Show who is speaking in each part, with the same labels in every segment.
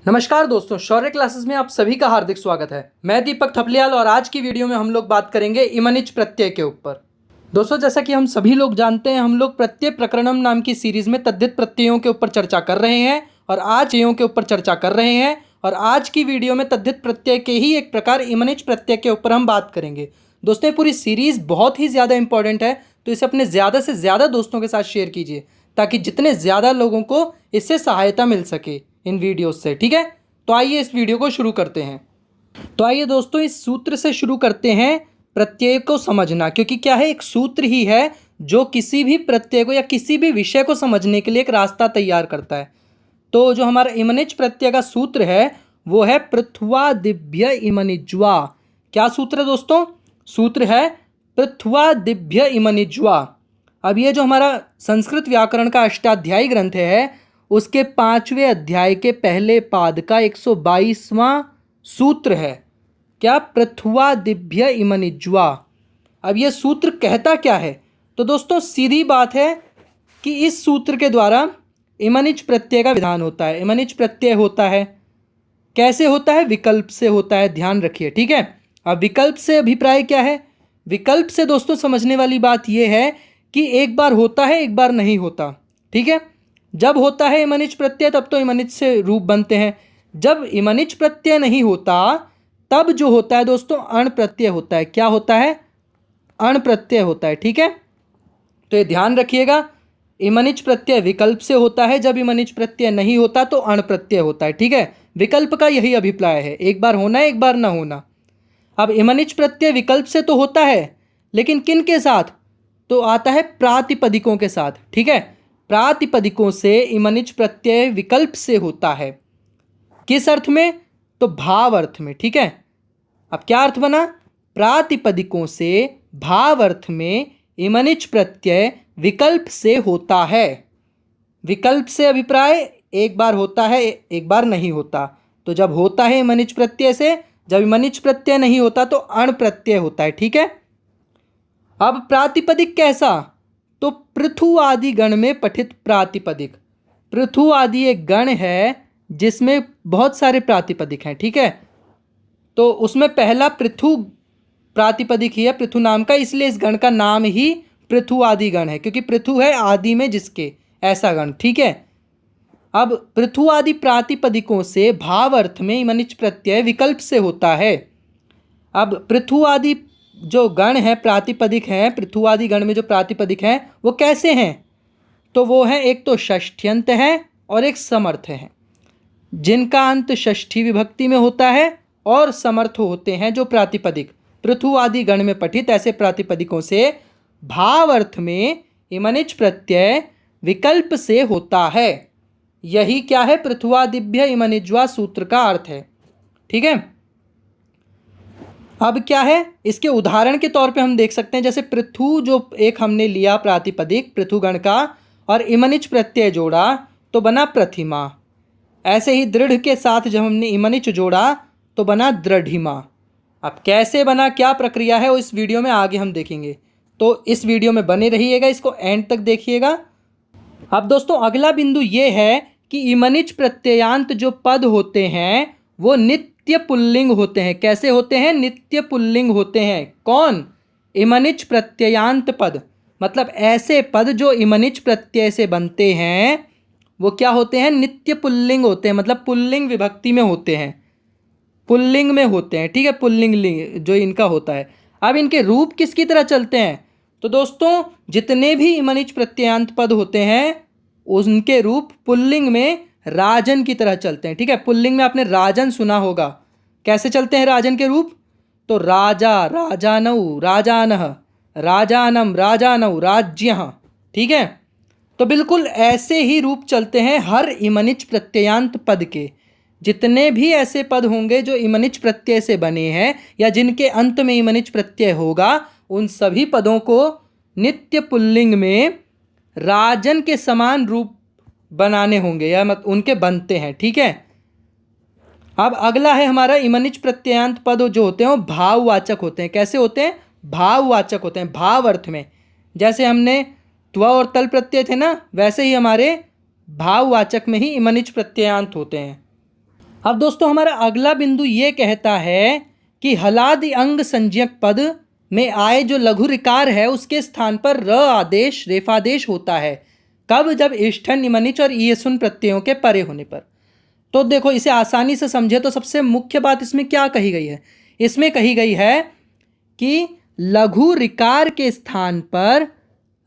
Speaker 1: नमस्कार दोस्तों, शौर्य क्लासेस में आप सभी का हार्दिक स्वागत है। मैं दीपक थपलियाल और आज की वीडियो में हम लोग बात करेंगे इमनिच प्रत्यय के ऊपर। दोस्तों, जैसा कि हम सभी लोग जानते हैं, हम लोग प्रत्यय प्रकरणम नाम की सीरीज में तद्धित प्रत्ययों के ऊपर चर्चा कर रहे हैं और आज की वीडियो में तद्धित प्रत्यय के ही एक प्रकार इमनिच प्रत्यय के ऊपर हम बात करेंगे। दोस्तों, ये पूरी सीरीज बहुत ही ज़्यादा इंपॉर्टेंट है, तो इसे अपने ज़्यादा से ज़्यादा दोस्तों के साथ शेयर कीजिए ताकि जितने ज़्यादा लोगों को इससे सहायता मिल सके इन वीडियोस से। ठीक है, तो आइए इस वीडियो को शुरू करते हैं। तो आइए दोस्तों, इस सूत्र से शुरू करते हैं प्रत्यय को समझना, क्योंकि क्या है, एक सूत्र ही है जो किसी भी प्रत्यय को या किसी भी विषय को समझने के लिए एक रास्ता तैयार करता है। तो जो हमारा इमनिच प्रत्यय का सूत्र है वो है पृथ्वादिभ्य इमनिज्वा। क्या सूत्र है दोस्तों? सूत्र है पृथ्वादिभ्य इमनिज्वा। अब ये जो हमारा संस्कृत व्याकरण का अष्टाध्यायी ग्रंथ है उसके 5वें अध्याय के पहले पाद का 122वां सूत्र है। क्या? पृथ्वादिभ्य इमनिज्वा। अब ये सूत्र कहता क्या है? तो दोस्तों, सीधी बात है कि इस सूत्र के द्वारा इमनिच प्रत्यय का विधान होता है। इमनिच प्रत्यय होता है कैसे होता है? विकल्प से होता है, ध्यान रखिए। ठीक है, अब विकल्प से अभिप्राय क्या है? विकल्प से दोस्तों समझने वाली बात यह है कि एक बार होता है, एक बार नहीं होता। ठीक है, जब होता है इमनिच प्रत्यय तब तो इमनिच से रूप बनते हैं। जब इमनिच प्रत्यय नहीं होता तब जो होता है दोस्तों अण प्रत्यय होता है। क्या होता है? अण प्रत्यय होता है। ठीक है, तो ये ध्यान रखिएगा, इमनिच प्रत्यय विकल्प से होता है, जब इमनिच प्रत्यय नहीं होता तो अण प्रत्यय होता है। ठीक है, विकल्प का यही अभिप्राय है, एक बार होना है, एक बार ना होना। अब इमनिच प्रत्यय विकल्प से तो होता है, लेकिन किन के साथ? तो आता है प्रातिपदिकों के साथ। ठीक है, प्रातिपदिकों से इमनिच प्रत्यय विकल्प से होता है। किस अर्थ में? तो भाव अर्थ में। ठीक है, अब क्या अर्थ बना? प्रातिपदिकों से भाव अर्थ में इमनिच प्रत्यय विकल्प से होता है। विकल्प से अभिप्राय एक बार होता है, एक बार नहीं होता। तो जब होता है इमनिच प्रत्यय से, जब इमनिच प्रत्यय नहीं होता तो अण प्रत्यय होता है। ठीक है, अब प्रातिपदिक कैसा? तो पृथु आदि गण में पठित प्रातिपदिक। पृथु आदि एक गण है जिसमें बहुत सारे प्रातिपदिक हैं। ठीक है, तो उसमें पहला पृथु प्रातिपदिक ही है पृथु नाम का, इसलिए इस गण का नाम ही पृथु आदि गण है, क्योंकि पृथु है आदि में जिसके, ऐसा गण। ठीक है, अब पृथु आदि प्रातिपदिकों से भाव अर्थ में इमनिच प्रत्यय विकल्प से होता है। अब पृथु आदि जो गण है, प्रातिपदिक हैं, पृथु आदि गण में जो प्रातिपदिक हैं वो कैसे हैं? तो वो है, एक तो षष्ठ्यंत है और एक समर्थ है, जिनका अंत षष्ठी विभक्ति में होता है और समर्थ होते हैं जो प्रातिपदिक। पृथु आदि गण में पठित ऐसे प्रातिपदिकों से भाव अर्थ में इमनिच प्रत्यय विकल्प से होता है। यही क्या है? पृथ्वादिभ्य इमनिज्वा सूत्र का अर्थ है। ठीक है, अब क्या है, इसके उदाहरण के तौर पे हम देख सकते हैं, जैसे पृथु जो एक हमने लिया प्रातिपदिक पृथुगण का और इमनिच प्रत्यय जोड़ा तो बना प्रतिमा। ऐसे ही दृढ़ के साथ जब हमने इमनिच जोड़ा तो बना दृढ़िमा। अब कैसे बना, क्या प्रक्रिया है, वो इस वीडियो में आगे हम देखेंगे, तो इस वीडियो में बने रहिएगा, इसको एंड तक देखिएगा। अब दोस्तों, अगला बिंदु ये है कि इमनिच प्रत्ययांत जो पद होते हैं वो नित्य पुल्लिंग होते हैं। कैसे होते हैं? नित्य पुल्लिंग होते हैं। कौन? इमनिच प्रत्ययांत पद, मतलब ऐसे पद जो इमनिच प्रत्यय से बनते हैं वो क्या होते हैं? नित्य पुल्लिंग होते हैं, मतलब पुल्लिंग विभक्ति में होते हैं, पुल्लिंग में होते हैं। ठीक है, पुल्लिंग लिंग जो इनका होता है। अब इनके रूप किसकी तरह चलते हैं? तो दोस्तों, जितने भी इमनिच प्रत्ययांत पद होते हैं उनके रूप पुल्लिंग में राजन की तरह चलते हैं। ठीक है, पुल्लिंग में आपने राजन सुना होगा। कैसे चलते हैं राजन के रूप? तो राजा, राजानौ, राजानः, राजानम, राजानौ, राज्यः। ठीक है, तो बिल्कुल ऐसे ही रूप चलते हैं हर इमनिच प्रत्ययांत पद के। जितने भी ऐसे पद होंगे जो इमनिच प्रत्यय से बने हैं या जिनके अंत में इमनिच प्रत्यय होगा, उन सभी पदों को नित्य पुल्लिंग में राजन के समान रूप बनाने होंगे या मत उनके बनते हैं। ठीक है, अब अगला है हमारा इमनिच प्रत्ययांत पद जो होते हैं वो भाववाचक होते हैं। कैसे होते हैं? भाववाचक होते हैं, भाव अर्थ में। जैसे हमने त्व और तल प्रत्यय थे ना, वैसे ही हमारे भाववाचक में ही इमनिच प्रत्ययांत होते हैं। अब दोस्तों हमारा अगला बिंदु ये कहता है कि हलादि अंग संज्ञक पद में आए जो लघु ऋकार है उसके स्थान पर र आदेश रेफादेश होता है। कब? जब इष्ठन निमनिच और ईयसुन प्रत्ययों के परे होने पर। तो देखो इसे आसानी से समझे तो सबसे मुख्य बात इसमें क्या कही गई है? इसमें कही गई है कि लघु ऋकार के स्थान पर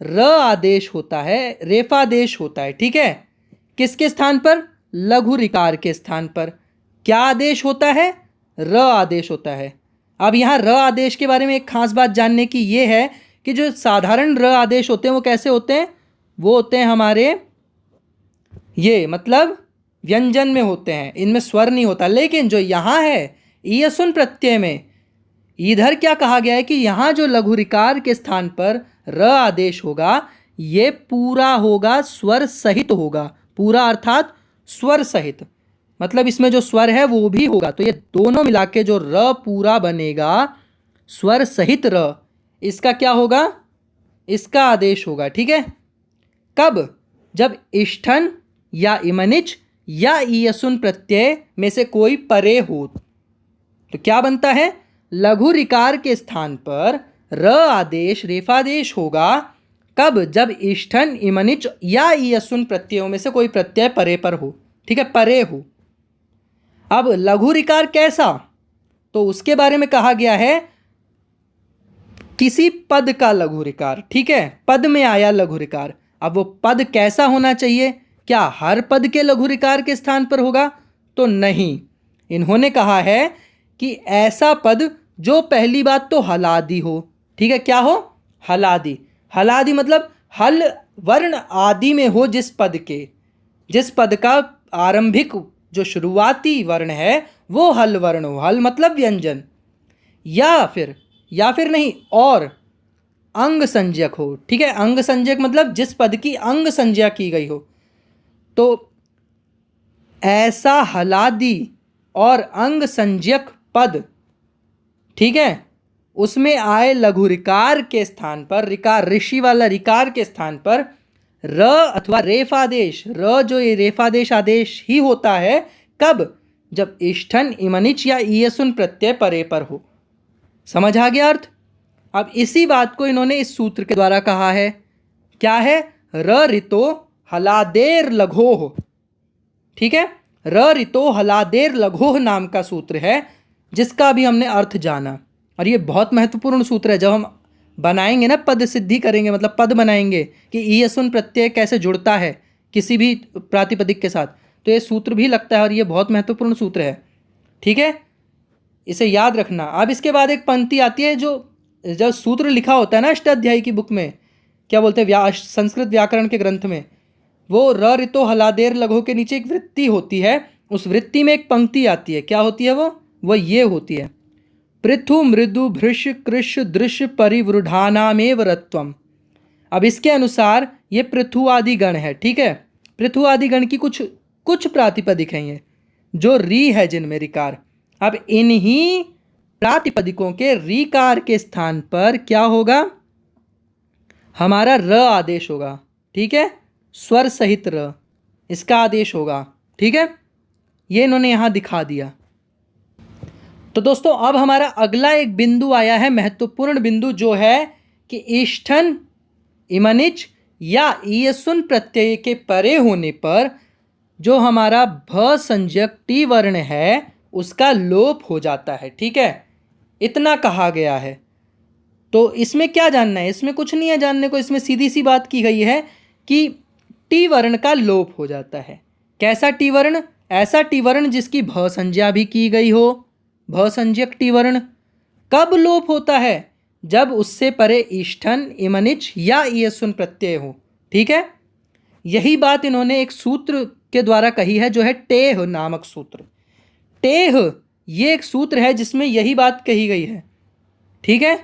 Speaker 1: र आदेश होता है, रेफादेश होता है। ठीक है, किसके स्थान पर? लघु ऋकार के स्थान पर क्या आदेश होता है? र आदेश होता है। अब यहाँ र आदेश के बारे में एक खास बात जानने की ये है कि जो साधारण र आदेश होते हैं वो कैसे होते हैं? वो होते हैं हमारे ये मतलब व्यंजन में होते हैं, इनमें स्वर नहीं होता। लेकिन जो यहाँ है ईयसुन प्रत्यय में, इधर क्या कहा गया है कि यहाँ जो लघु ऋकार के स्थान पर र आदेश होगा ये पूरा होगा, स्वर सहित होगा। पूरा अर्थात स्वर सहित, मतलब इसमें जो स्वर है वो भी होगा। तो ये दोनों मिला के जो र पूरा बनेगा स्वर सहित र, इसका क्या होगा? इसका आदेश होगा। ठीक है, कब? जब इष्ठन या इमनिच या ईयसुन प्रत्यय में से कोई परे हो। तो क्या बनता है? लघु ऋकार के स्थान पर र आदेश रेफादेश होगा। कब? जब इष्ठन इमनिच या ईयसुन प्रत्ययों में से कोई प्रत्यय परे पर हो। ठीक है, परे हो। अब लघु ऋकार कैसा? तो उसके बारे में कहा गया है किसी पद का लघु ऋकार। ठीक है, पद में आया लघु ऋकार। अब वो पद कैसा होना चाहिए? क्या हर पद के लघु ऋकार के स्थान पर होगा? तो नहीं, इन्होंने कहा है कि ऐसा पद जो पहली बात तो हलादि हो। ठीक है, क्या हो? हलादि। हलादि मतलब हल वर्ण आदि में हो, जिस पद का आरंभिक जो शुरुआती वर्ण है वो हल वर्ण हो। हल मतलब व्यंजन। या फिर नहीं, और अंग संज्ञक हो। ठीक है, अंग संज्ञक मतलब जिस पद की अंग संज्ञा की गई हो। तो ऐसा हलादि और अंग संज्ञक पद, ठीक है, उसमें आए लघु ऋकार के स्थान पर, ऋकार ऋषि वाला ऋकार के स्थान पर र अथवा रेफादेश, र जो ये रेफादेश आदेश ही होता है। कब? जब इष्ठन इमनिच या ईयसुन प्रत्यय परे पर हो। समझ आ गया अर्थ? अब इसी बात को इन्होंने इस सूत्र के द्वारा कहा है। क्या है? र ऋतो हलादेर लघोह। ठीक है, र ऋतो हलादेर लघोह नाम का सूत्र है, जिसका भी हमने अर्थ जाना। और ये बहुत महत्वपूर्ण सूत्र है। जब हम बनाएंगे ना, पद सिद्धि करेंगे, मतलब पद बनाएंगे कि ईयसुन प्रत्यय कैसे जुड़ता है किसी भी प्रातिपदिक के साथ, तो ये सूत्र भी लगता है और ये बहुत महत्वपूर्ण सूत्र है। ठीक है, इसे याद रखना। अब इसके बाद एक पंक्ति आती है, जो जब सूत्र लिखा होता है ना अष्टाध्यायी की बुक में, क्या बोलते हैं, संस्कृत व्याकरण के ग्रंथ में, वो र ऋतो हलादेर लघो के नीचे एक वृत्ति होती है। उस वृत्ति में एक पंक्ति आती है। क्या होती है वो ये होती है, पृथु मृदु भृश कृष दृश्य परिवृढ़ानामेव रत्वम। अब इसके अनुसार ये पृथु आदि गण है। ठीक है, पृथु आदि गण की कुछ प्रातिपदिक हैं ये, जो री है जिनमें ऋकार। अब इन्हीं प्रातिपदिकों के ऋकार के स्थान पर क्या होगा? हमारा र आदेश होगा। ठीक है, स्वर सहित र, इसका आदेश होगा। ठीक है, ये इन्होंने यहां दिखा दिया। तो दोस्तों अब हमारा अगला एक बिंदु आया है, महत्वपूर्ण बिंदु, जो है कि इष्ठन इमनिच या ईयसुन प्रत्यय के परे होने पर जो हमारा भ संज्ञक टी वर्ण है उसका लोप हो जाता है। ठीक है, इतना कहा गया है। तो इसमें क्या जानना है? इसमें कुछ नहीं है जानने को। इसमें सीधी सी बात की गई है कि टी वर्ण का लोप हो जाता है। कैसा टी वर्ण? ऐसा टी वर्ण जिसकी भ संज्ञा भी की गई हो, भ संज्ञक टी वर्ण। कब लोप होता है? जब उससे परे इष्ठन इमनिच या ईयसुन प्रत्यय हो। ठीक है, यही बात इन्होंने एक सूत्र के द्वारा कही है, जो है टेह नामक सूत्र। टेह ये एक सूत्र है जिसमें यही बात कही गई है। ठीक है,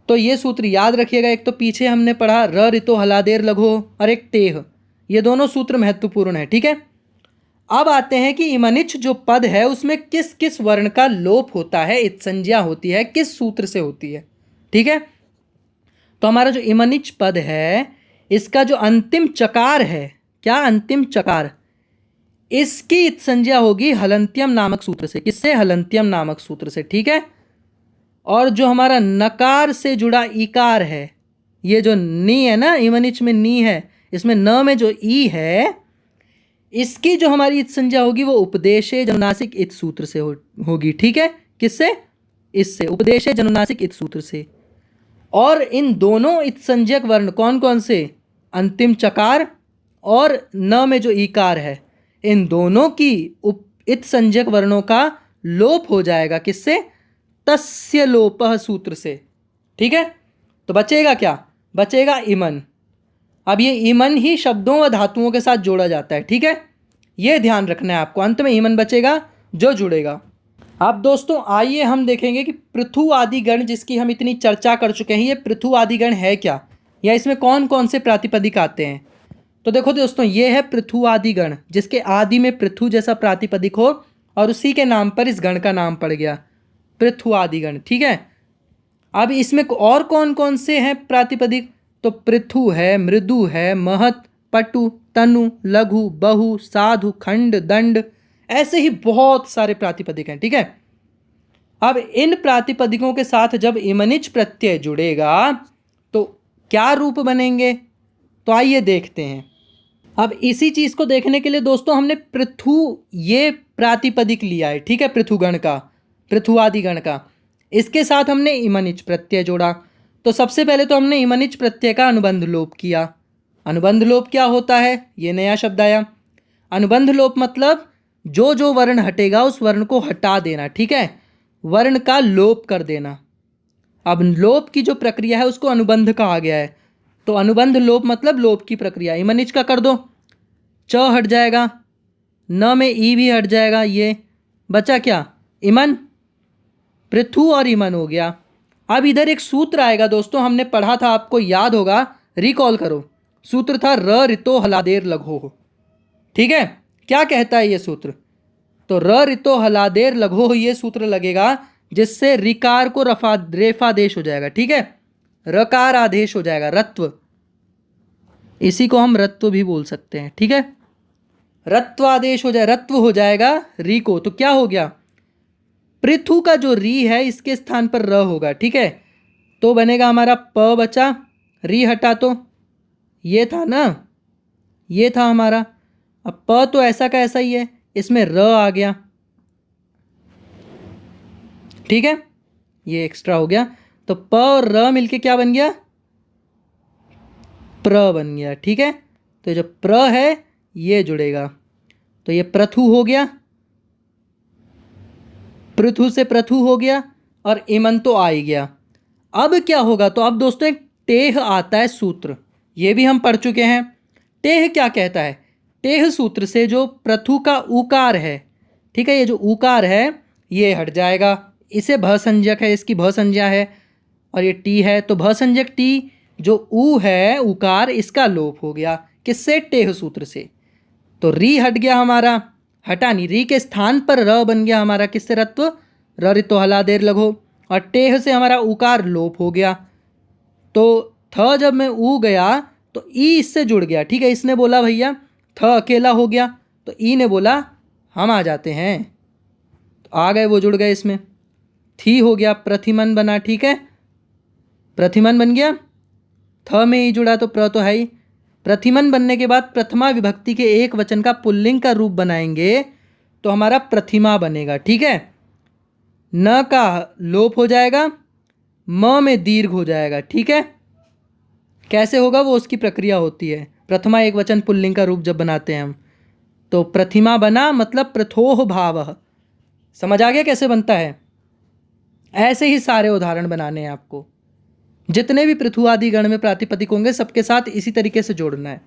Speaker 1: तो ये सूत्र याद रखिएगा। एक तो पीछे हमने पढ़ा र ऋतो हलादेर लघो और एक टेह, ये दोनों सूत्र महत्वपूर्ण है। ठीक है, अब आते हैं कि इमनिच जो पद है उसमें किस किस वर्ण का लोप होता है, इत्संज्ञा होती है, किस सूत्र से होती है। ठीक है, तो हमारा जो इमनिच पद है इसका जो अंतिम चकार है, क्या अंतिम चकार, इसकी इत संज्ञा होगी हलंत्यम नामक सूत्र से। किससे? हलंत्यम नामक सूत्र से। ठीक है। और जो हमारा नकार से जुड़ा इकार है, ये जो नी है ना, इमनिच में नी है, इसमें न में जो ई है, इसकी जो हमारी इत संज्ञा होगी वो उपदेशे जनुनासिक इत सूत्र से होगी। ठीक है। किससे? इससे, उपदेशे जनुनासिक इत सूत्र से। और इन दोनों इत संज्ञक वर्ण कौन कौन से? अंतिम चकार और न में जो ईकार है, इन दोनों की इत संज्ञक वर्णों का लोप हो जाएगा। किससे? तस्य लोपः सूत्र से। ठीक है। तो बचेगा क्या? बचेगा इमन। अब ये ईमन ही शब्दों व धातुओं के साथ जोड़ा जाता है। ठीक है। ये ध्यान रखना है आपको, अंत में ईमन बचेगा जो जुड़ेगा। अब दोस्तों आइए हम देखेंगे कि पृथु आदि गण, जिसकी हम इतनी चर्चा कर चुके हैं, ये पृथु आदि गण है क्या, या इसमें कौन कौन से प्रातिपदिक आते हैं। तो देखो दोस्तों, ये है पृथु आदि गण, जिसके आदि में पृथु जैसा प्रातिपदिक हो और उसी के नाम पर इस गण का नाम पड़ गया, पृथु आदि गण। ठीक है। अब इसमें और कौन कौन से हैं प्रातिपदिक? तो पृथु है, मृदु है, महत, पटु, तनु, लघु, बहु, साधु, खंड, दंड, ऐसे ही बहुत सारे प्रातिपदिक हैं। ठीक है। अब इन प्रातिपदिकों के साथ जब इमनिच प्रत्यय जुड़ेगा तो क्या रूप बनेंगे, तो आइए देखते हैं। अब इसी चीज को देखने के लिए दोस्तों हमने पृथु ये प्रातिपदिक लिया है। ठीक है। पृथुगण का, पृथु आदि गण का, इसके साथ हमने इमनिच प्रत्यय जोड़ा। तो सबसे पहले तो हमने इमनिच प्रत्यय का अनुबंध लोप किया। अनुबंध लोप क्या होता है, ये नया शब्द आया। अनुबंध लोप मतलब जो जो वर्ण हटेगा उस वर्ण को हटा देना। ठीक है। वर्ण का लोप कर देना। अब लोप की जो प्रक्रिया है उसको अनुबंध कहा गया है। तो अनुबंध लोप मतलब लोप की प्रक्रिया। इमनिच का कर दो, च हट जाएगा, न में ई भी हट जाएगा, ये बचा क्या? इमन। पृथु और इमन हो गया। अब इधर एक सूत्र आएगा दोस्तों, हमने पढ़ा था, आपको याद होगा, रिकॉल करो। सूत्र था र ऋतो हलादेर लघो। ठीक है। क्या कहता है ये सूत्र? तो र ऋतो हलादेर लघो, ये सूत्र लगेगा जिससे रिकार को रेफादेश हो जाएगा। ठीक है। रकार आदेश हो जाएगा, रत्व। इसी को हम रत्व भी बोल सकते हैं। ठीक है। रत्व आदेश हो जाए, रत्व हो जाएगा री को। तो क्या हो गया? पृथु का जो री है इसके स्थान पर र होगा। ठीक है। तो बनेगा हमारा प बचा, री हटा तो ये था ना, ये था हमारा। अब प तो ऐसा का ऐसा ही है, इसमें र आ गया। ठीक है। ये एक्स्ट्रा हो गया। तो प और र मिलके क्या बन गया? प्र बन गया। ठीक है। तो जो प्र है ये जुड़ेगा, तो ये प्रथु हो गया, पृथु से प्रथु हो गया, और इमन तो आ ही गया। अब क्या होगा? तो अब दोस्तों एक टेह आता है सूत्र, ये भी हम पढ़ चुके हैं। टेह क्या कहता है? टेह सूत्र से जो प्रथु का उकार है, ठीक है, ये जो उकार है ये हट जाएगा। इसे भ संज्ञक है, इसकी भ संज्ञा है, और ये टी है, तो भ संज्ञक टी जो ऊ है उकार, इसका लोप हो गया। किससे? टेह सूत्र से। तो री हट गया हमारा, हटा नहीं, री के स्थान पर र बन गया हमारा। किससे? रत्व, र ऋतो हलादेर लघो। और टेह से हमारा उकार लोप हो गया। तो थ जब मैं ऊ गया तो ई इससे जुड़ गया। ठीक है। इसने बोला भैया थ अकेला हो गया, तो ई ने बोला हम आ जाते हैं, तो आ गए, वो जुड़ गए इसमें। थी हो गया, प्रथिमन बना। ठीक है। प्रथिमन बन गया, थ में ई जुड़ा तो प्र तो है ही। प्रथिमन बनने के बाद प्रथमा विभक्ति के एक वचन का पुल्लिंग का रूप बनाएंगे तो हमारा प्रतिमा बनेगा। ठीक है। न का लोप हो जाएगा, म में दीर्घ हो जाएगा। ठीक है। कैसे होगा वो उसकी प्रक्रिया होती है। प्रथमा एक वचन पुल्लिंग का रूप जब बनाते हैं हम, तो प्रतिमा बना मतलब प्रथोह भावः। समझ आ गया कैसे बनता है? ऐसे ही सारे उदाहरण बनाने हैं आपको। जितने भी पृथु आदि गण में प्रातिपदिक होंगे सबके साथ इसी तरीके से जोड़ना है।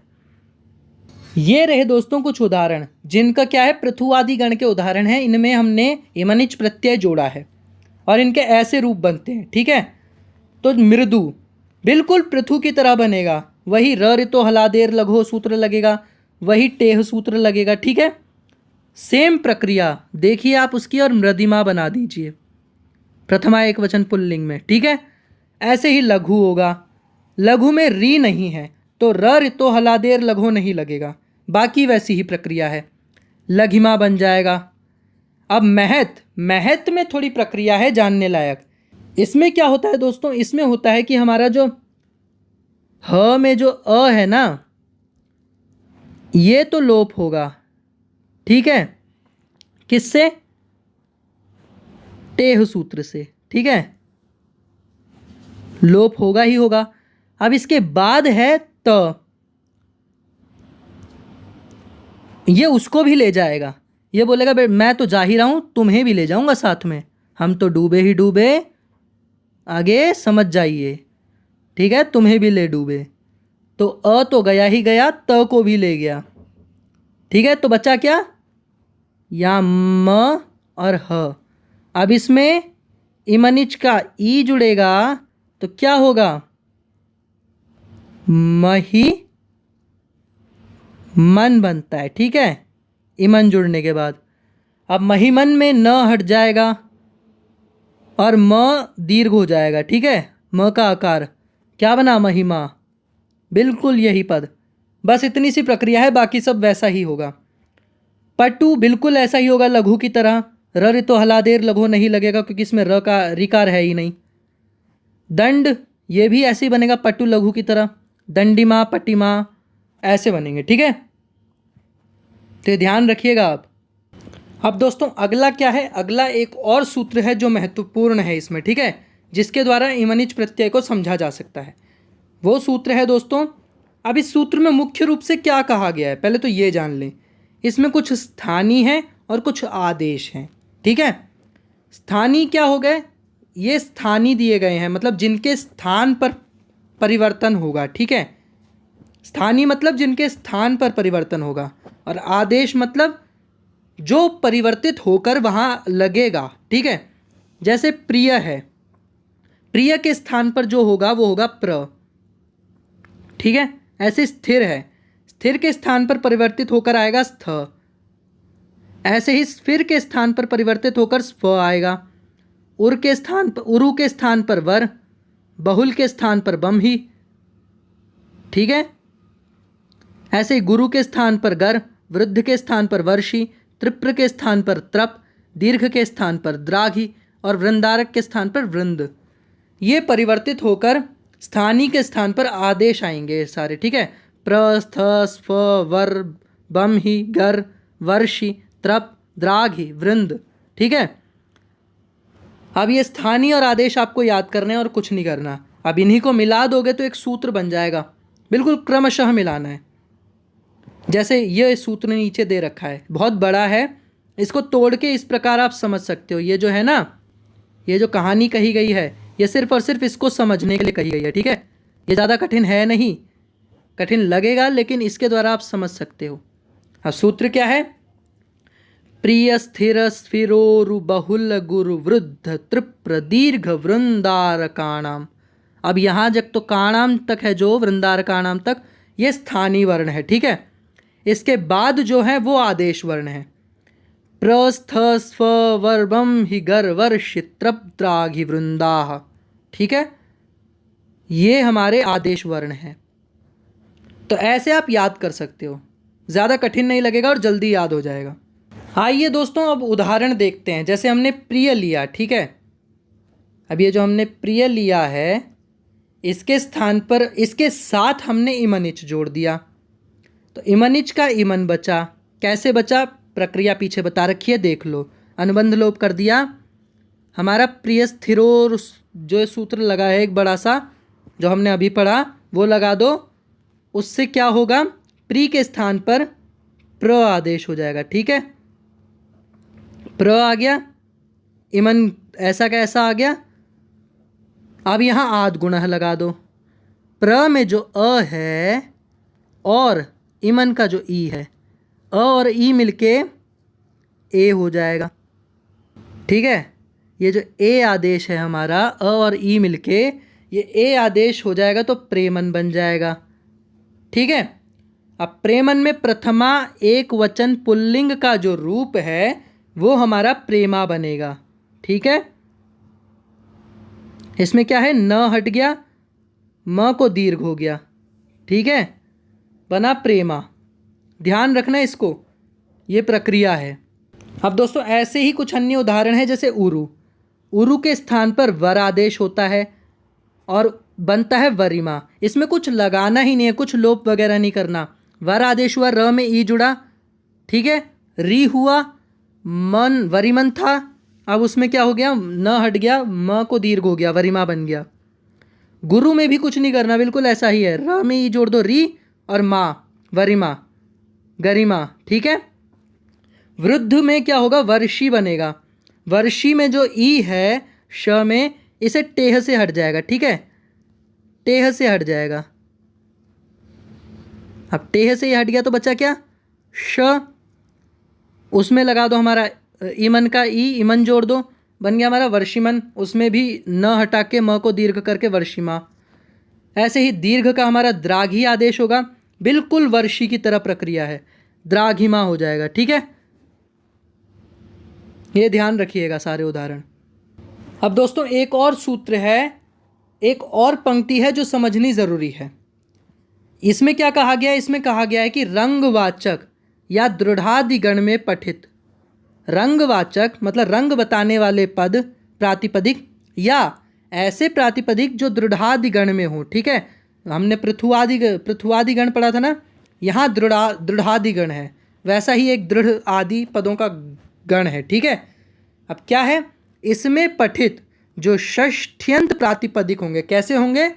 Speaker 1: ये रहे दोस्तों कुछ उदाहरण जिनका क्या है, पृथु आदि गण के उदाहरण हैं। इनमें हमने इमनिच प्रत्यय जोड़ा है और इनके ऐसे रूप बनते हैं। ठीक है। तो मृदु बिल्कुल पृथु की तरह बनेगा, वही र ऋतो हलादेर लघो सूत्र लगेगा, वही टेह सूत्र लगेगा। ठीक है। सेम प्रक्रिया देखिए आप उसकी, और मृदिमा बना दीजिए प्रथमा एक वचन पुल्लिंग में। ठीक है। ऐसे ही लघु होगा, लघु में री नहीं है तो र ऋतो हलादेर लघो नहीं लगेगा, बाकी वैसी ही प्रक्रिया है। लघिमा बन जाएगा। अब महत, महत में थोड़ी प्रक्रिया है जानने लायक। इसमें क्या होता है दोस्तों, इसमें होता है कि हमारा जो ह में जो अ है ना, ये तो लोप होगा, ठीक है, किससे, टेह सूत्र से, ठीक है, लोप होगा ही होगा। अब इसके बाद है त, ये उसको भी ले जाएगा, ये बोलेगा मैं तो जा ही रहा हूं, तुम्हें भी ले जाऊंगा साथ में, हम तो डूबे ही डूबे, आगे समझ जाइए, ठीक है, तुम्हें भी ले डूबे। तो अ तो गया ही गया, त को भी ले गया, ठीक है। तो बचा क्या, या म और ह। अब इसमें इमनिच का ई जुड़ेगा तो क्या होगा, मही मन बनता है, ठीक है, इमन जुड़ने के बाद। अब महिमन में न हट जाएगा और म दीर्घ हो जाएगा, ठीक है, म का आकार क्या बना, महिमा, बिल्कुल यही पद। बस इतनी सी प्रक्रिया है, बाकी सब वैसा ही होगा। पटु बिल्कुल ऐसा ही होगा लघु की तरह, र तो हलादेर लघु नहीं लगेगा क्योंकि इसमें र का रिकार है ही नहीं। दंड ये भी ऐसे ही बनेगा पटु लघु की तरह, दंडिमा पटिमा ऐसे बनेंगे, ठीक है, तो ध्यान रखिएगा आप। अब दोस्तों अगला क्या है, अगला एक और सूत्र है जो महत्वपूर्ण है इसमें, ठीक है, जिसके द्वारा इमनिच प्रत्यय को समझा जा सकता है। वो सूत्र है दोस्तों, अब इस सूत्र में मुख्य रूप से क्या कहा गया है पहले तो ये जान लें। इसमें कुछ स्थानीय हैं और कुछ आदेश हैं, ठीक है। स्थानीय क्या हो गए, ये स्थानीय दिए गए हैं, मतलब जिनके स्थान पर परिवर्तन होगा, ठीक है, स्थानीय मतलब जिनके स्थान पर परिवर्तन होगा, और आदेश मतलब जो परिवर्तित होकर वहाँ लगेगा, ठीक है। जैसे प्रिय है, प्रिय के स्थान पर जो होगा वो होगा प्र, ठीक है। ऐसे स्थिर है, स्थिर के स्थान पर परिवर्तित होकर आएगा स्थ, ऐसे ही स्फिर के स्थान पर परिवर्तित होकर स्फ आएगा। उर के स्थान पर, उरु के स्थान पर वर, बहुल के स्थान पर बम ही, ठीक है। ऐसे ही गुरु के स्थान पर गर, वृद्ध के स्थान पर वर्षी, त्रिप्र के स्थान पर त्रप, दीर्घ के स्थान पर द्राघी और वृंदारक के स्थान पर वृंद। ये परिवर्तित होकर स्थानीय के स्थान पर आदेश आएंगे सारे, ठीक है। प्र, स्थ, स्फ, वर, बम ही, गर, वर्षी, त्रप, द्राघी, वृंद, ठीक है। अब ये स्थानीय और आदेश आपको याद करने हैं और कुछ नहीं करना। अब इन्हीं को मिला दोगे तो एक सूत्र बन जाएगा, बिल्कुल क्रमशः मिलाना है। जैसे ये सूत्र नीचे दे रखा है, बहुत बड़ा है, इसको तोड़ के इस प्रकार आप समझ सकते हो। ये जो है ना, ये जो कहानी कही गई है, ये सिर्फ और सिर्फ इसको समझने के लिए कही गई है, ठीक है। ये ज़्यादा कठिन है नहीं, कठिन लगेगा लेकिन इसके द्वारा आप समझ सकते हो। अब सूत्र क्या है, प्रिय स्थिर स्फिरोरु बहुल गुरु वृद्ध त्रिप्र दीर्घ वृंदारकाणाम। अब यहाँ जब तो काणाम तक है, जो वृंदारकाणाम तक, ये स्थानीय वर्ण है, ठीक है। इसके बाद जो है वो आदेश वर्ण है, प्रस्थ स्व वर्बम ही गर वर्षित्रप्राघि वृंदाह, ठीक है। ये हमारे आदेश वर्ण हैं। तो ऐसे आप याद कर सकते हो, ज़्यादा कठिन नहीं लगेगा और जल्दी याद हो जाएगा। आइए दोस्तों अब उदाहरण देखते हैं। जैसे हमने प्रिय लिया, ठीक है, अब ये जो हमने प्रिय लिया है, इसके स्थान पर इसके साथ हमने इमनिच जोड़ दिया, तो इमनिच का इमन बचा। कैसे बचा, प्रक्रिया पीछे बता रखी है, देख लो। अनुबंध लोप कर दिया, हमारा प्रिय स्थिरोर जो सूत्र लगा है एक बड़ा सा, जो हमने अभी पढ़ा, वो लगा दो। उससे क्या होगा, प्री के स्थान पर प्र आदेश हो जाएगा, ठीक है। प्र आ गया, इमन ऐसा का ऐसा आ गया। अब यहाँ आद गुणः लगा दो। प्र में जो अ है और इमन का जो ई है, अ और ई मिलके ए हो जाएगा, ठीक है। ये जो ए आदेश है हमारा, अ और ई मिलके ये ए आदेश हो जाएगा, तो प्रेमन बन जाएगा, ठीक है। अब प्रेमन में प्रथमा एक वचन पुल्लिंग का जो रूप है वो हमारा प्रेमा बनेगा, ठीक है। इसमें क्या है, न हट गया, म को दीर्घ हो गया, ठीक है, बना प्रेमा। ध्यान रखना इसको, ये प्रक्रिया है। अब दोस्तों ऐसे ही कुछ अन्य उदाहरण हैं, जैसे उरु। उरु के स्थान पर वर आदेश होता है और बनता है वरिमा। इसमें कुछ लगाना ही नहीं है, कुछ लोप वगैरह नहीं करना। वर आदेश हुआ, र में ई जुड़ा, ठीक है, री हुआ, मन वरिमन था, अब उसमें क्या हो गया, न हट गया, म को दीर्घ हो गया, वरिमा बन गया। गुरु में भी कुछ नहीं करना, बिल्कुल ऐसा ही है, र में ई जोड़ दो, री और मा, वरिमा, गरिमा, ठीक है। वृद्ध में क्या होगा, वर्षी बनेगा। वर्षी में जो ई है श में, इसे टेह से हट जाएगा, ठीक है, टेह से हट जाएगा। अब टेह से ये हट गया तो बचा क्या, श। उसमें लगा दो हमारा ईमन का ई, ईमन जोड़ दो, बन गया हमारा वर्षिमन। उसमें भी न हटा के म को दीर्घ करके वर्षिमा। ऐसे ही दीर्घ का हमारा द्राघी आदेश होगा, बिल्कुल वर्षी की तरह प्रक्रिया है, द्राघिमा हो जाएगा, ठीक है। ये ध्यान रखिएगा सारे उदाहरण। अब दोस्तों एक और सूत्र है, एक और पंक्ति है जो समझनी ज़रूरी है। इसमें क्या कहा गया है, इसमें कहा गया है कि रंगवाचक या दृढ़ादिगण में पठित, रंगवाचक मतलब रंग बताने वाले पद प्रातिपदिक, या ऐसे प्रातिपदिक जो दृढ़ादिगण में हो, ठीक है। हमने पृथुआदिगण पढ़ा था ना, यहाँ दृढ़ादिगण है, वैसा ही एक दृढ़ आदि पदों का गण है, ठीक है। अब क्या है, इसमें पठित जो षष्ठ्यंत प्रातिपदिक होंगे, कैसे होंगे,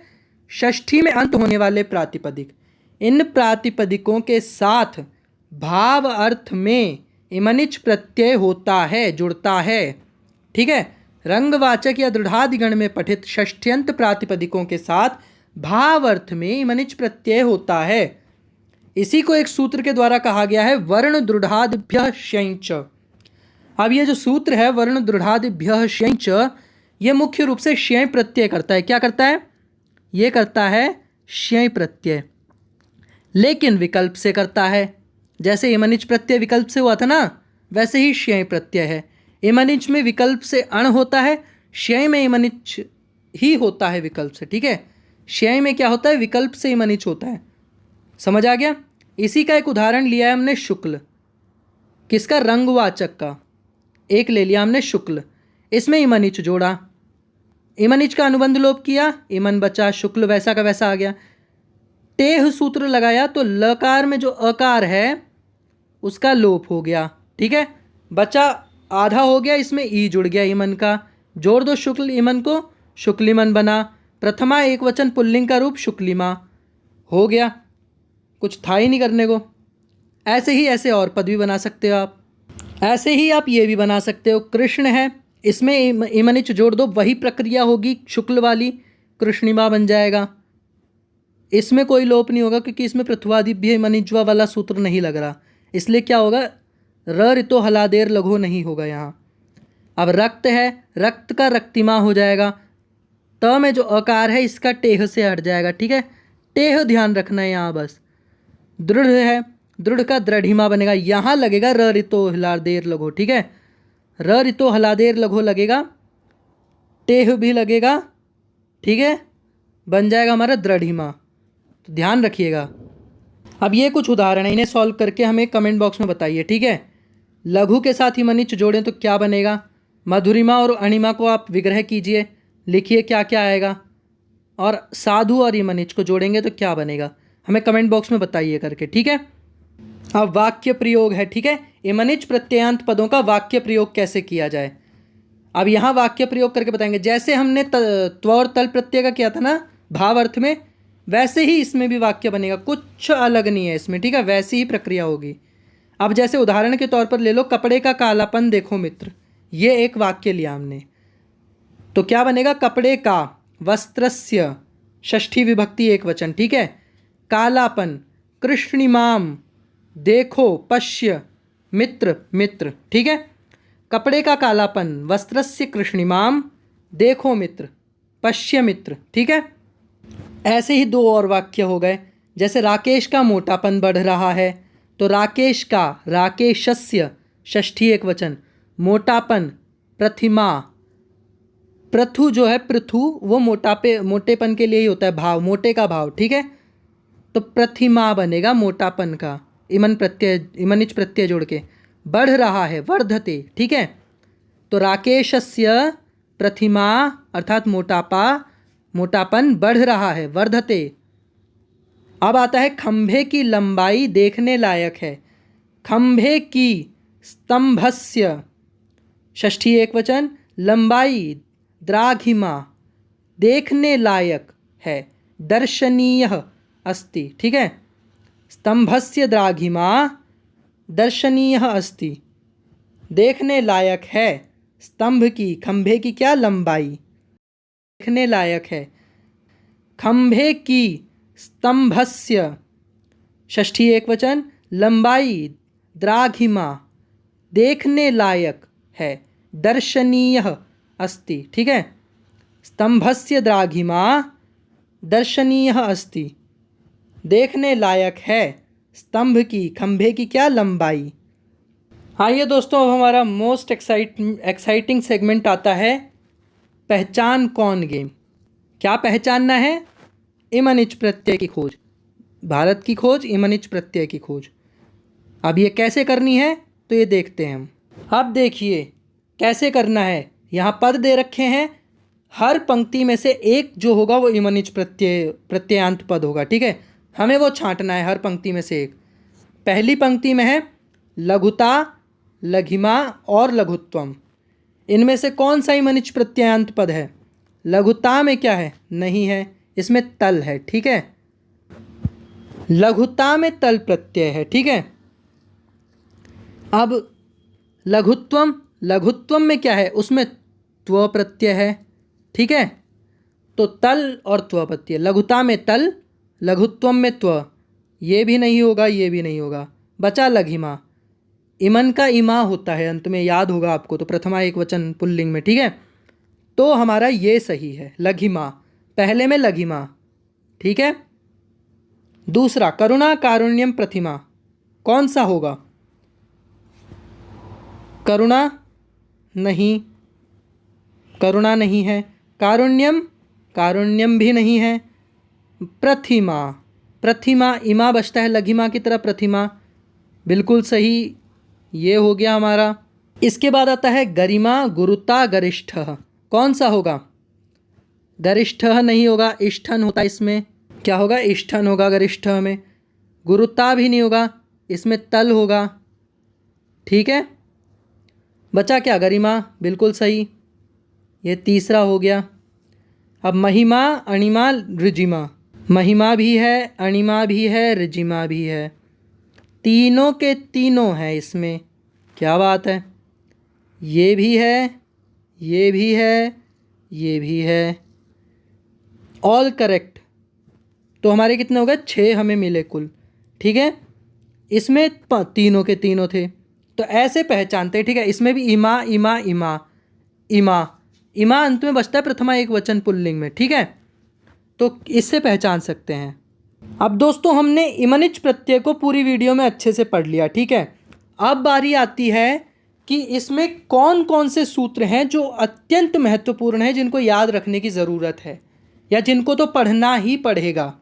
Speaker 1: षष्ठी में अंत होने वाले प्रातिपदिक, इन प्रातिपदिकों के साथ भाव अर्थ में इमनिच प्रत्यय होता है, जुड़ता है, ठीक है। रंगवाचक या दृढ़ादिगण में पठित षष्ठ्यंत प्रातिपदिकों के साथ भाव अर्थ में इमनिच प्रत्यय होता है। इसी को एक सूत्र के द्वारा कहा गया है, वर्ण दृढ़ादिभ्यः श्यञ्च। अब ये जो सूत्र है वर्ण दृढ़ादिभ्यः श्यञ्च, ये मुख्य रूप से श्यय प्रत्यय करता है। क्या करता है, ये करता है श्यय प्रत्यय, लेकिन विकल्प से करता है। जैसे इमनिच प्रत्यय विकल्प से हुआ था ना, वैसे ही श्यय प्रत्यय है। इमनिच में विकल्प से अण होता है, श्यय में इमनिच ही होता है विकल्प से, ठीक है। श्यय में क्या होता है, विकल्प से इमनिच होता है। समझ आ गया। इसी का एक उदाहरण लिया है हमने शुक्ल, किसका, रंगवाचक का। एक ले लिया हमने शुक्ल, इसमें इमनिच जोड़ा, इमनिच का अनुबंध लोप किया, इमन बचा, शुक्ल वैसा का वैसा आ गया। टेह सूत्र लगाया तो लकार में जो अकार है उसका लोप हो गया, ठीक है, बचा आधा हो गया, इसमें ई जुड़ गया ईमन का, जोड़ दो शुक्ल ईमन को, शुक्लिमन बना। प्रथमा एक वचन पुल्लिंग का रूप शुक्लिमा हो गया, कुछ था ही नहीं करने को। ऐसे ही ऐसे और पद भी बना सकते हो आप। ऐसे ही आप ये भी बना सकते हो, कृष्ण है, इसमें इमनिच जोड़ दो, वही प्रक्रिया होगी शुक्ल वाली, कृष्णिमा बन जाएगा। इसमें कोई लोप नहीं होगा क्योंकि इसमें पृथ्वादिभ्य इमनिज्वा वाला सूत्र नहीं लग रहा, इसलिए क्या होगा, र ऋतो हलादेर लघु नहीं होगा यहाँ। अब रक्त है, रक्त का रक्तिमा हो जाएगा, त में जो अकार है इसका टेह से हट जाएगा, ठीक है, टेह ध्यान रखना है यहाँ बस। दृढ़ है, दृढ़ का दृढ़िमा बनेगा, यहाँ लगेगा र ऋतो हलादेर लघु, ठीक है, र ऋतो हलादेर लघु लगेगा, टेह भी लगेगा, ठीक है, बन जाएगा हमारा दृढ़िमा। तो ध्यान रखिएगा। अब ये कुछ उदाहरण है, इन्हें सॉल्व करके हमें कमेंट बॉक्स में बताइए, ठीक है। लघु के साथ इमनिच जोड़ें तो क्या बनेगा, मधुरिमा और अणिमा को आप विग्रह कीजिए, लिखिए क्या क्या आएगा, और साधु और इमनिच को जोड़ेंगे तो क्या बनेगा, हमें कमेंट बॉक्स में बताइए करके, ठीक है। अब वाक्य प्रयोग है, ठीक है, इमनिच प्रत्ययांत पदों का वाक्य प्रयोग कैसे किया जाए। अब यहाँ वाक्य प्रयोग करके बताएंगे, जैसे हमने त्व और तल प्रत्यय का किया था ना भाव अर्थ में, वैसे ही इसमें भी वाक्य बनेगा, कुछ अलग नहीं है इसमें, ठीक है, वैसी ही प्रक्रिया होगी। अब जैसे उदाहरण के तौर पर ले लो, कपड़े का कालापन देखो मित्र, ये एक वाक्य लिया हमने, तो क्या बनेगा, कपड़े का, वस्त्रस्य, षष्ठी विभक्ति एक वचन, ठीक है, कालापन, कृष्णिमाम, देखो, पश्य, मित्र, मित्र, ठीक है। कपड़े का कालापन, वस्त्रस्य कृष्णिमाम, देखो मित्र, पश्य मित्र, ठीक है। ऐसे ही दो और वाक्य हो गए, जैसे राकेश का मोटापन बढ़ रहा है, तो राकेश का, राकेशस्य, षष्ठी एक वचन, मोटापन, प्रतिमा, पृथु जो है, पृथु वो मोटेपन के लिए ही होता है भाव, मोटे का भाव, ठीक है, तो प्रतिमा बनेगा मोटापन का, इमनिच प्रत्यय जोड़ के, बढ़ रहा है, वर्धते, ठीक है। तो राकेशस्य प्रतिमा अर्थात मोटापन बढ़ रहा है, वर्धते। अब आता है खंभे की लंबाई देखने लायक है। खंभे की, स्तंभस्य षष्ठी एकवचन, लंबाई द्राघिमा देखने लायक है, दर्शनीय अस्ति, ठीक है। स्तंभस्य द्राघिमा दर्शनीय अस्ति, देखने लायक है। स्तंभ की, खंभे की क्या, लंबाई देखने लायक है। खंभे की, स्तंभस्य षष्ठी एकवचन, लंबाई द्राघिमा देखने लायक है, दर्शनीय अस्ति, ठीक है। स्तंभस्य द्राघिमा दर्शनीय अस्ति, देखने लायक है। स्तंभ की, खंभे की क्या, लंबाई। आइए दोस्तों, अब हमारा मोस्ट एक्साइटिंग सेगमेंट आता है पहचान कौन गेम। क्या पहचानना है? इमनिच प्रत्यय की खोज, भारत की खोज, इमनिच प्रत्यय की खोज। अब ये कैसे करनी है तो ये देखते हैं हम। अब देखिए कैसे करना है। यहाँ पद दे रखे हैं, हर पंक्ति में से एक जो होगा वो इमनिच प्रत्ययांत पद होगा, ठीक है। हमें वो छांटना है हर पंक्ति में से एक। पहली पंक्ति में है लघुता, लघिमा और लघुत्वम। इनमें से कौन सा इमनिच प्रत्ययांत पद है? लघुता में क्या है? नहीं है, इसमें तल है, ठीक है। लघुता में तल प्रत्यय है, ठीक है। अब लघुत्वम में क्या है? उसमें त्व प्रत्यय है, ठीक है। तो तल और त्व प्रत्यय, लघुता में तल, लघुत्वम में त्व, ये भी नहीं होगा, ये भी नहीं होगा। बचा लघिमा। इमन का इमा होता है अंत में, याद होगा आपको, तो प्रथमा एक वचन पुल्लिंग में, ठीक है। तो हमारा ये सही है, लघिमा, पहले में लघिमा, ठीक है। दूसरा करुणा कारुण्यम प्रतिमा, कौन सा होगा? करुणा नहीं, करुणा नहीं है। कारुण्यम भी नहीं है। प्रतिमा, इमा बचता है लघिमा की तरह, प्रतिमा, बिल्कुल सही, ये हो गया हमारा। इसके बाद आता है गरिमा गुरुता गरिष्ठ, कौन सा होगा? गरिष्ठ नहीं होगा, इष्ठन होता है इसमें। क्या होगा? इष्ठन होगा गरिष्ठ में। गुरुता भी नहीं होगा, इसमें तल होगा, ठीक है। बचा क्या? गरिमा, बिल्कुल सही, ये तीसरा हो गया। अब महिमा, अणिमा, ऋजिमा, महिमा भी है, अणिमा भी है, ऋजिमा भी है, तीनों के तीनों हैं इसमें, क्या बात है। ये भी है, ये भी है, ये भी है, ऑल करेक्ट। तो हमारे कितने हो गए? 6 हमें मिले कुल, ठीक है। इसमें तीनों के तीनों थे, तो ऐसे पहचानते हैं, ठीक है। इसमें भी इमा इमा इमा इमा इमा अंत में बचता है प्रथमा एक वचन पुल्लिंग में, ठीक है। तो इससे पहचान सकते हैं। अब दोस्तों हमने इमनिच प्रत्यय को पूरी वीडियो में अच्छे से पढ़ लिया, ठीक है। अब बारी आती है कि इसमें कौन कौन से सूत्र हैं जो अत्यंत महत्वपूर्ण हैं, जिनको याद रखने की ज़रूरत है, या जिनको तो पढ़ना ही पड़ेगा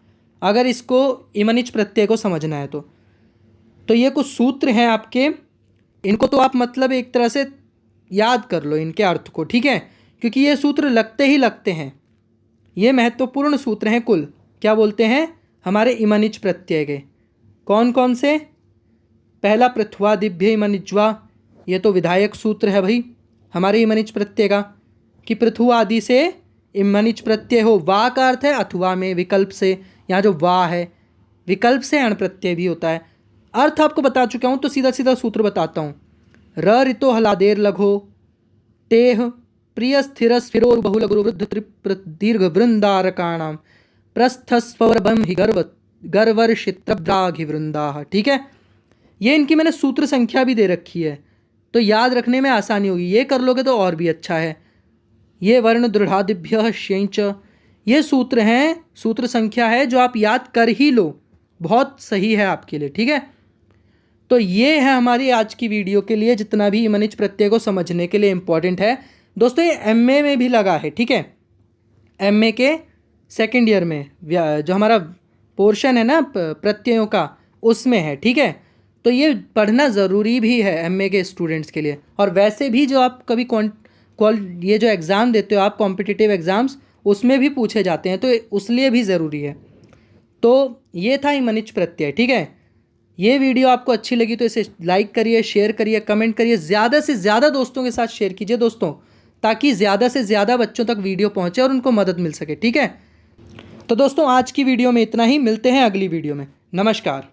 Speaker 1: अगर इसको इमनिच प्रत्यय को समझना है। तो ये कुछ सूत्र हैं आपके, इनको तो आप मतलब एक तरह से याद कर लो इनके अर्थ को, ठीक है, क्योंकि ये सूत्र लगते ही लगते हैं। ये महत्वपूर्ण सूत्र हैं कुल, क्या बोलते हैं, हमारे इमनिच प्रत्यय के। कौन कौन से? पहला पृथ्वादिभ्य इमनिज्वा, ये तो विधायक सूत्र है भाई हमारे इमनिच प्रत्यय का, कि पृथु आदि से इमनिच प्रत्यय हो। वा का अर्थ है अथवा में, विकल्प से, यहाँ जो वा है विकल्प से अण प्रत्यय भी होता है। अर्थ आपको बता चुका हूँ, तो सीधा सीधा सूत्र बताता हूँ। र ऋतो हलादेर लघो तेह प्रिय स्थिर स्फिरो बहुलगुरु वृद्ध दीर्घ वृंदारकाणाम प्रस्थस्वरबम हि गर्वर्षित्रभ्राघि वृंदा, ठीक है। ये इनकी मैंने सूत्र संख्या भी दे रखी है, तो याद रखने में आसानी होगी। ये कर लोगे तो और भी अच्छा है। ये वर्ण दृढ़ादिभ्य शेंच, ये सूत्र हैं, सूत्र संख्या है जो आप याद कर ही लो, बहुत सही है आपके लिए, ठीक है। तो ये है हमारी आज की वीडियो के लिए, जितना भी इमनिच प्रत्यय को समझने के लिए इम्पॉर्टेंट है। दोस्तों ये एमए में भी लगा है, ठीक है। एमए के सेकंड ईयर में जो हमारा पोर्शन है ना प्रत्ययों का, उसमें है, ठीक है। तो ये पढ़ना ज़रूरी भी है एमए के स्टूडेंट्स के लिए। और वैसे भी जो आप कभी ये जो एग्ज़ाम देते हो आप कॉम्पिटिटिव एग्ज़ाम्स, उसमें भी पूछे जाते हैं, तो उस लिए भी ज़रूरी है। तो ये था इमनिच प्रत्यय, ठीक है। ये वीडियो आपको अच्छी लगी तो इसे लाइक करिए, शेयर करिए, कमेंट करिए, ज़्यादा से ज़्यादा दोस्तों के साथ शेयर कीजिए दोस्तों, ताकि ज़्यादा से ज़्यादा बच्चों तक वीडियो पहुँचे और उनको मदद मिल सके, ठीक है। तो दोस्तों आज की वीडियो में इतना ही, मिलते हैं अगली वीडियो में। नमस्कार।